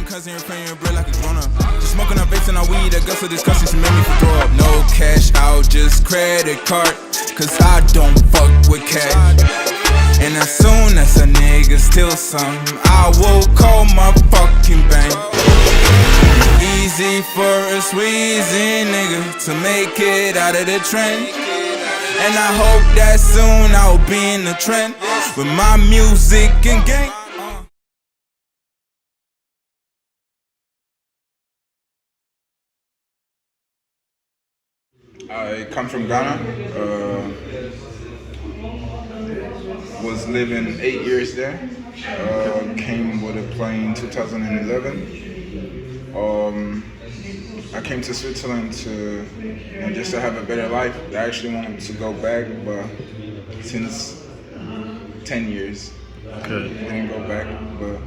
cousin, you're paying your bread like a grown up. Just smoking up vapes and our weed, I guess so disgusting, she made me throw up. No cash out, just credit card, cause I don't fuck with cash. And as soon as a nigga steal some, I will call my fucking bank. Easy for a squeezy nigga to make it out of the trend. And I hope that soon I'll be in the trend with my music and gang. I come from Ghana. Was living 8 years there. Came with a plane in 2011. I came to Switzerland to just to have a better life. I actually wanted to go back, but since 10 years, I didn't go back. But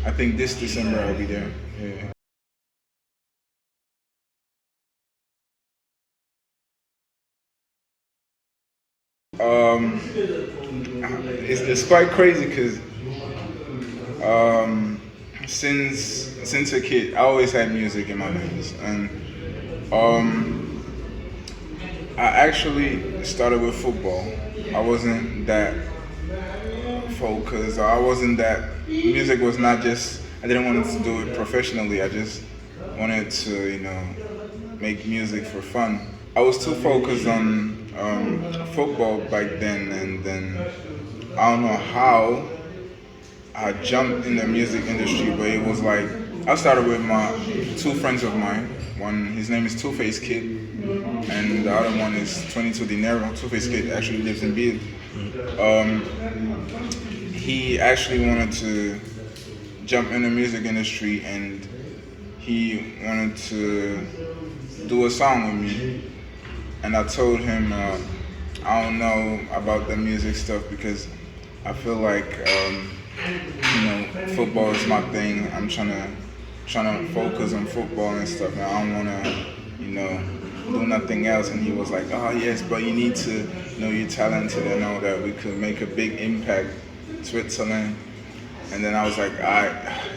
I think this December I'll be there. Yeah. It's quite crazy because since a kid I always had music in my veins, and I actually started with football. I wasn't that focused. I wasn't that music was not just. I didn't want to do it professionally. I just wanted to make music for fun. I was too focused on football back then, and then I don't know how I jumped in the music industry, but it was like I started with my two friends of mine. One, his name is Two-Face Kid, and the other one is 22 Dinero. Two-Face Kid actually lives in Biel. He actually wanted to jump in the music industry, and he wanted to do a song with me. And I told him I don't know about the music stuff because I feel like football is my thing. I'm trying to focus on football and stuff, and I don't want to do nothing else. And he was like, oh yes, but you need to know you're talented and know that we could make a big impact in Switzerland. And then I was like,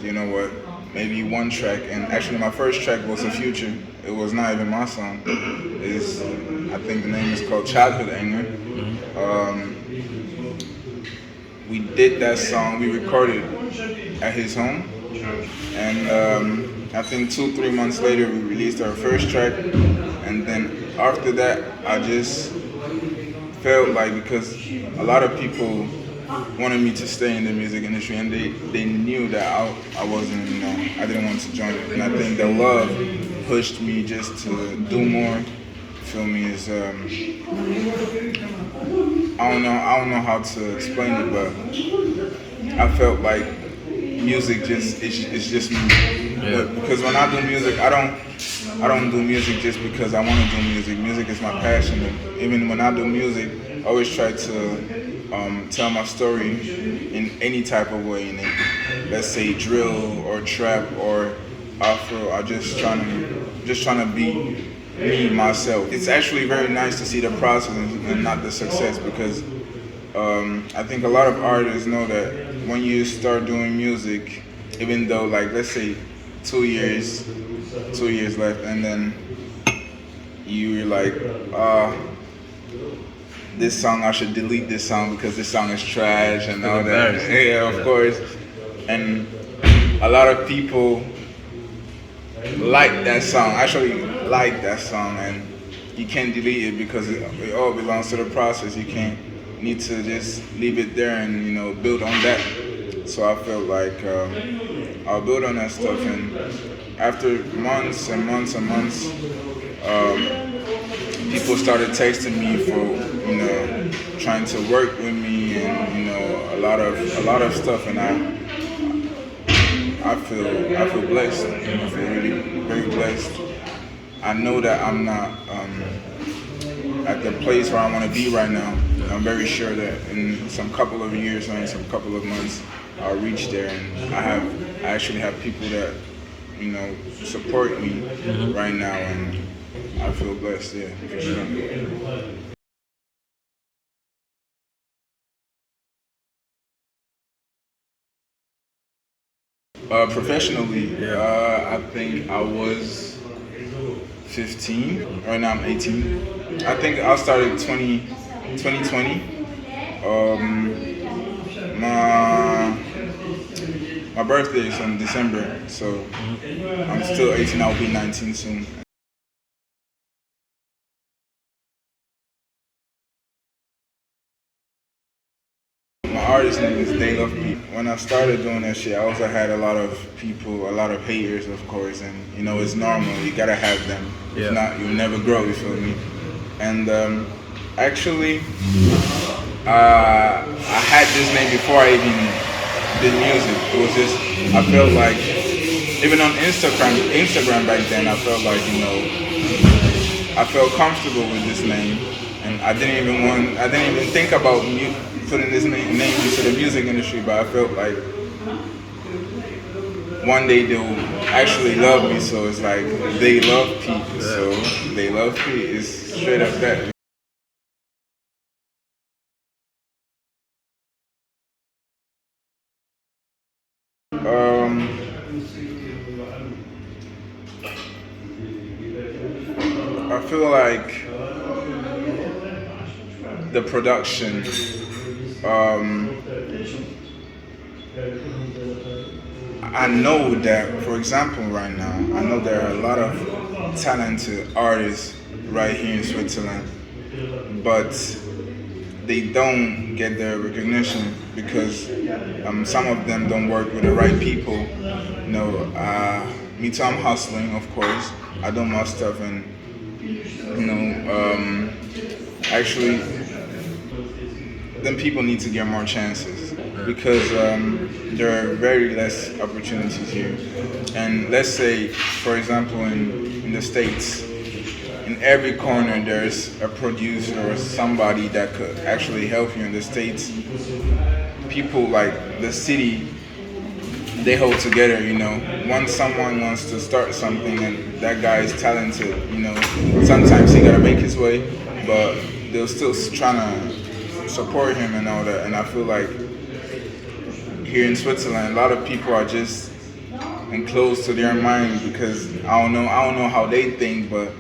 you know what, maybe one track. And actually my first track was a Future. It was not even my song. I think the name is called Childhood Anger. We did that song, we recorded at his home. And I think 2-3 months later we released our first track. And then after that I just felt like, because a lot of people wanted me to stay in the music industry, and they knew that I wasn't, I didn't want to join it. And I think the love pushed me just to do more. Feel me? Is I don't know how to explain it, but I felt like music it's just me. Yeah. But because when I do music, I don't do music just because I want to do music. Music is my passion. And even when I do music, I always try to tell my story in any type of way. In it, let's say drill or trap or Afro. I'm just trying to be me, myself. It's actually very nice to see the process and not the success, because I think a lot of artists know that when you start doing music, even though, like, let's say 2 years left, and then you're like, this song, I should delete this song because this song is trash and all that. Yeah, of course. And a lot of people like that song, and you can't delete it because it all belongs to the process. You need to just leave it there and build on that. So I felt like I'll build on that stuff, and after months and months and months, people started texting me for trying to work with me, and a lot of stuff, and I feel blessed. I feel really very blessed. I know that I'm not at the place where I want to be right now. I'm very sure that in some couple of years or in some couple of months, I'll reach there, and I actually have people that support me right now, and I feel blessed. Yeah, for sure. Professionally, I think I was 15. Right now I'm 18. I think I started 2020. My my birthday is in December, so I'm still 18. I'll be 19 soon. My artist name is Theylovepiet. When I started doing that shit, I also had a lot of people, a lot of haters, of course, and you know it's normal. You gotta have them. If not, you'll never grow. You feel me? And actually, I had this name before I even did music. It was just I felt like even on Instagram back then, I felt like I felt comfortable with this name, and I didn't even think about putting this name into the music industry, but I felt like one day they'll actually love me, so it's like they love Pete, so they love Pete is straight up that. I feel like the production. I know that, for example, right now, I know there are a lot of talented artists right here in Switzerland, but they don't get their recognition because some of them don't work with the right people. Me too, I'm hustling, of course. I do my stuff, and actually, then people need to get more chances because there are very less opportunities here. And let's say, for example, in the States, in every corner there's a producer or somebody that could actually help you. In the States, people like the city, they hold together, Once someone wants to start something and that guy is talented, sometimes he gotta make his way, but they're still trying to support him and all that. And I feel like here in Switzerland, a lot of people are just enclosed to their mind because I don't know how they think, but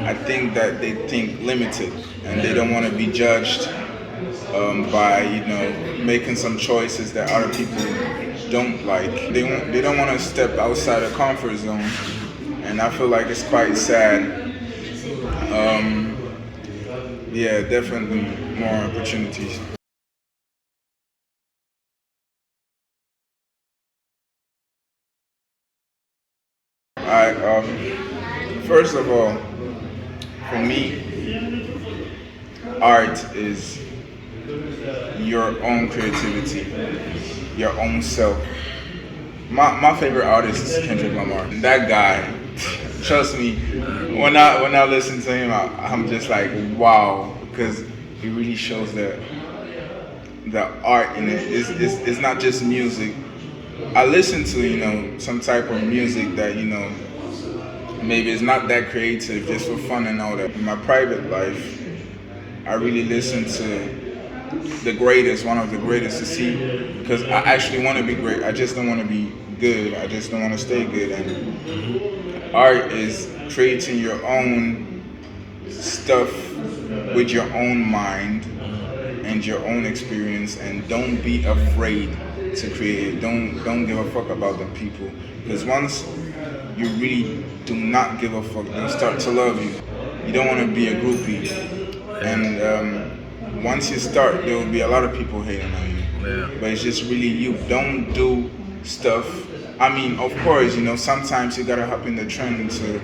I think that they think limited and they don't want to be judged by making some choices that other people don't like. They don't want to step outside the comfort zone, and I feel like it's quite sad. Yeah, definitely more opportunities. First of all, for me, art is your own creativity, your own self. My favorite artist is Kendrick Lamar. That guy, trust me, when I listen to him, I'm just like, wow, because he really shows that the art in it is not just music. I listen to some type of music that maybe it's not that creative, just for fun and all that. In my private life, I really listen to the greatest, one of the greatest to see, because I actually want to be great. I just don't want to be good. I just don't want to stay good. And art is creating your own stuff with your own mind and your own experience, and don't be afraid to create. Don't give a fuck about the people, because once you really do not give a fuck, they'll start to love you. You don't want to be a groupie, and once you start, there will be a lot of people hating on you. Yeah. But it's just really you. Don't do stuff. I mean, of course, sometimes you gotta hop in the trend to,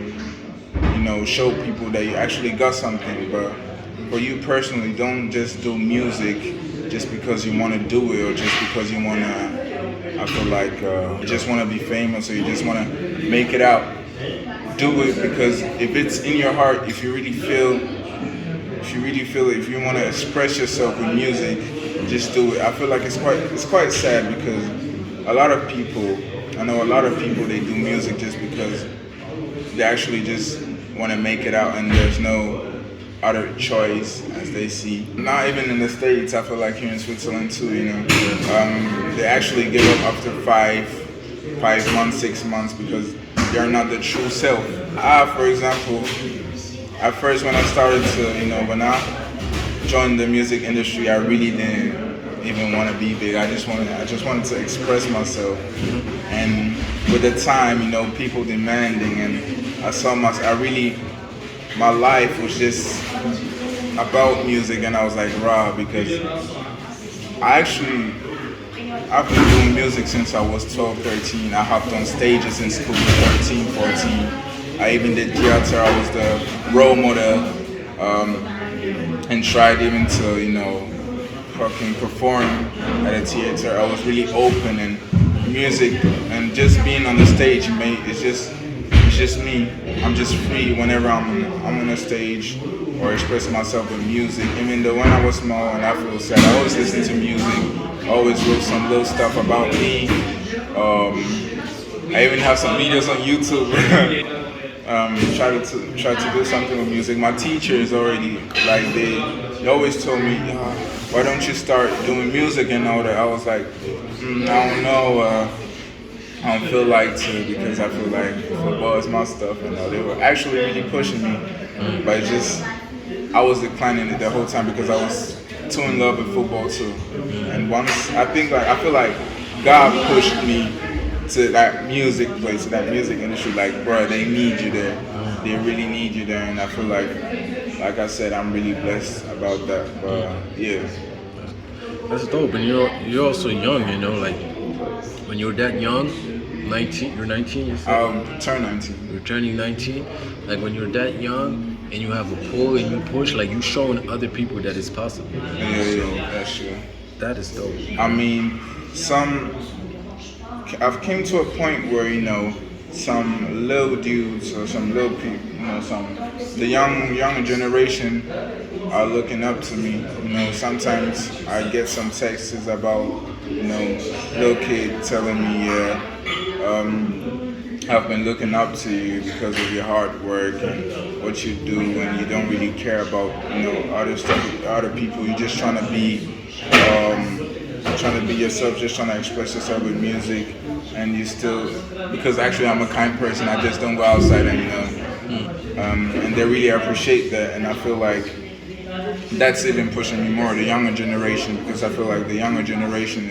show people that you actually got something. But for you personally, don't just do music just because you want to do it, or just because you want to. I feel like you just want to be famous, or you just want to make it out. Do it because if it's in your heart, if you really feel it, if you want to express yourself with music, just do it. I feel like it's quite sad because I know a lot of people, they do music just because they actually just want to make it out, and there's no other choice as they see. Not even in the States, I feel like here in Switzerland too, they actually give up after 5 months, 6 months, because they're not the true self. For example, at first when I started to, when I joined the music industry, I really didn't even want to be big. I just wanted to express myself. And with the time, people demanding, and my life was just about music, and I was like, raw, because I've been doing music since I was 12, 13. I hopped on stages in school 13, 14. I even did theater. I was the role model, and tried even to, fucking perform at a theater. I was really open, and music and just being on the stage, it's just me. I'm just free whenever I'm on a stage or expressing myself with music. Even though when I was small and I feel sad, I always listened to music. I always wrote some little stuff about me. I even have some videos on YouTube. Try to do something with music. My teachers already, like, they always told me, why don't you start doing music and all that? I was like, I don't know. I don't feel like to, because I feel like football is my stuff, and they were actually really pushing me, but I was declining it the whole time because I was too in love with football too. And once I feel like God pushed me to that music place, to that music industry. Like, bro, they need you there. They really need you there, and I feel like I said, I'm really blessed about that. But yeah, that's dope. And you're also young, like when you're that young. 19, you're 19, you said? Turn 19. You're turning 19. Like when you're that young and you have a pull and you push, like you showing other people that it's possible. Yeah, that's true. That is dope. I mean, I've came to a point where, some little dudes or some little people, the younger generation are looking up to me. Sometimes I get some texts about, little kid telling me, I've been looking up to you because of your hard work and what you do, and you don't really care about, other stuff, other people. You're just trying to be yourself, just trying to express yourself with music, and you still, because actually I'm a kind person, I just don't go outside and and they really appreciate that, and I feel like that's even pushing me more, the younger generation, because I feel like the younger generation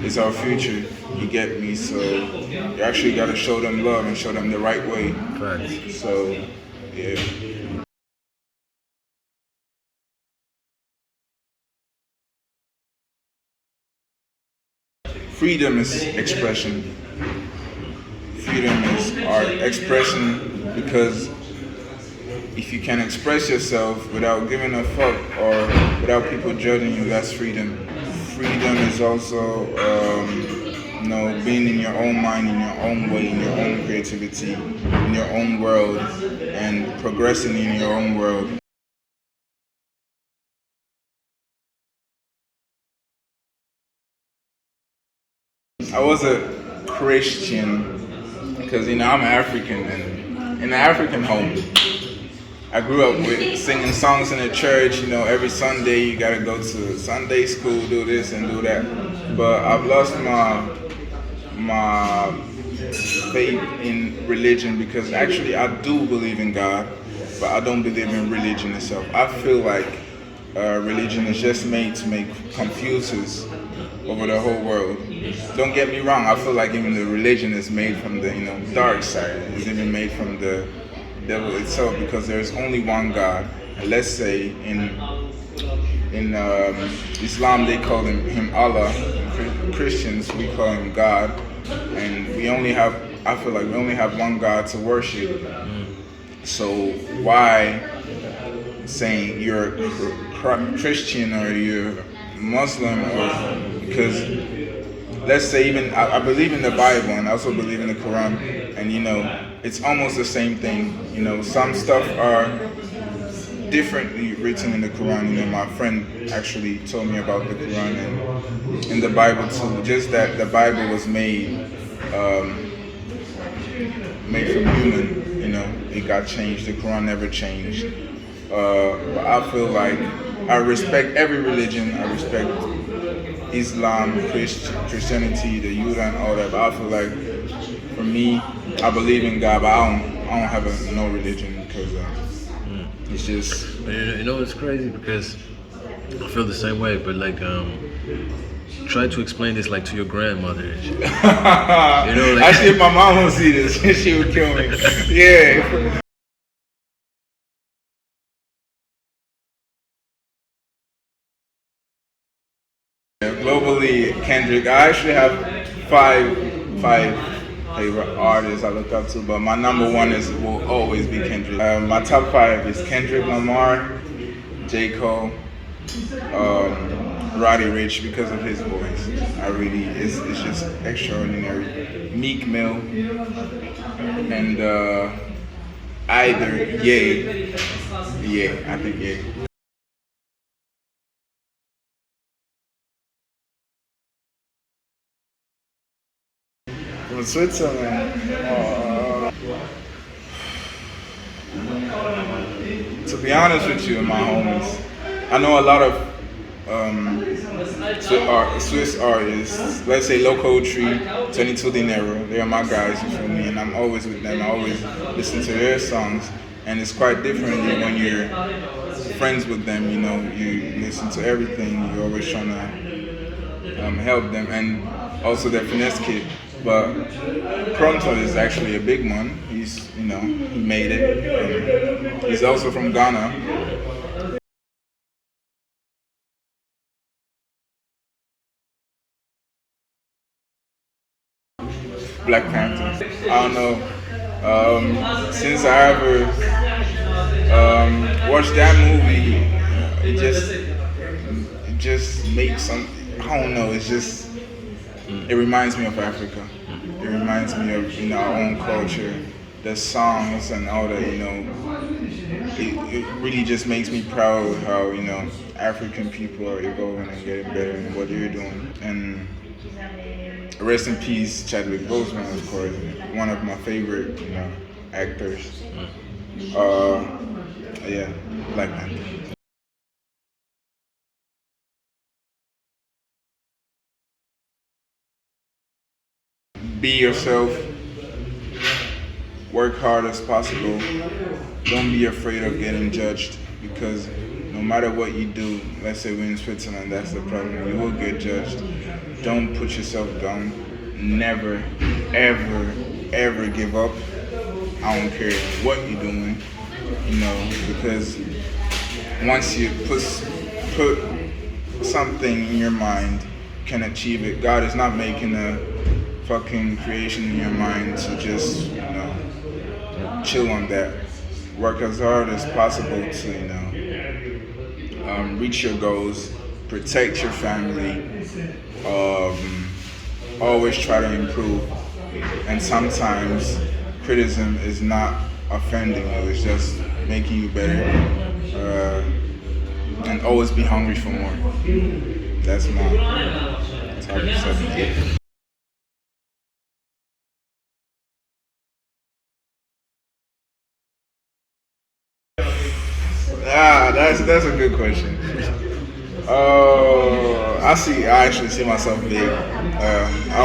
is our future. You get me? So you actually got to show them love and show them the right way. Right. So yeah. Freedom is expression. Freedom is art. Expression, because if you can express yourself without giving a fuck or without people judging you, that's freedom. Freedom is also, being in your own mind, in your own way, in your own creativity, in your own world, and progressing in your own world. I was a Christian because, I'm African, and in an African home, I grew up with singing songs in the church. Every Sunday you gotta go to Sunday school, do this and do that. But I've lost my faith in religion, because actually I do believe in God, but I don't believe in religion itself. I feel like religion is just made to make confusers over the whole world. Don't get me wrong, I feel like even the religion is made from the dark side. It's even made from the devil itself, because there's only one God. And let's say in Islam they call him Allah. In Christians we call him God, and I feel like we only have one God to worship. So why saying you're Christian or you're Muslim, or because let's say even I believe in the Bible and I also believe in the Quran, and it's almost the same thing. Some stuff are differently written in the Quran. My friend actually told me about the Quran and in the Bible too. Just that the Bible was made from human. It got changed. The Quran never changed. But I feel like I respect every religion. I respect Islam, Christianity, the Yuda and all that. But I feel like for me, I believe in God, but I don't have no religion because it's just. You know, it's crazy because I feel the same way, but like, try to explain this like to your grandmother. And shit. Actually, if my mom would see this, she would kill me. Yeah. Globally, Kendrick. I actually have five favorite artists I look up to, but my number one will always be Kendrick. My top five is Kendrick Lamar, J. Cole, Roddy Ricch because of his voice. It's just extraordinary. Meek Mill, and either Ye. Yeah, I think Ye. From Switzerland. To be honest with you, my homies, I know a lot of Swiss artists. Let's say Loco Tree, 22 Dinero. They are my guys, you feel me? And I'm always with them. I always listen to their songs, and it's quite different when you're friends with them. You know, you listen to everything. You're always trying to help them, and also their finesse kid. But Pronto is actually a big one. He made it. He's also from Ghana. Black Panther. I don't know. Since I ever watched that movie, it just makes some. I don't know. It reminds me of Africa. It reminds me of our own culture, the songs and all that. It really just makes me proud of how African people are evolving and getting better in what they're doing. And rest in peace, Chadwick Boseman, of course, one of my favorite actors. Yeah, Black Panther. Be yourself, work hard as possible, don't be afraid of getting judged, because no matter what you do, let's say we're in Switzerland, that's the problem, you will get judged. Don't put yourself down, never, ever, ever give up. I don't care what you're doing, because once you put something in your mind, you can achieve it. God is not making a fucking creation in your mind to just chill on that. Work as hard as possible to reach your goals, protect your family, always try to improve. And sometimes criticism is not offending you, it's just making you better. And always be hungry for more. That's my top 7. That's a good question. I actually see myself big. I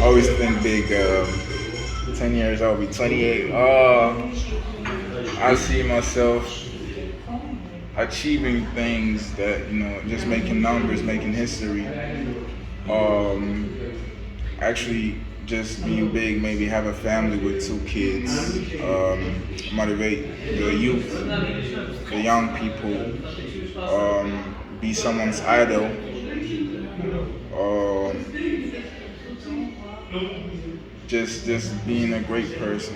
always think big. 10 years, I'll be 28. I see myself achieving things that just making numbers, making history. Actually, just being big, maybe have a family with 2 kids, motivate the youth, the young people, be someone's idol, just being a great person.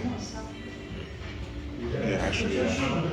Yeah, actually. Yeah.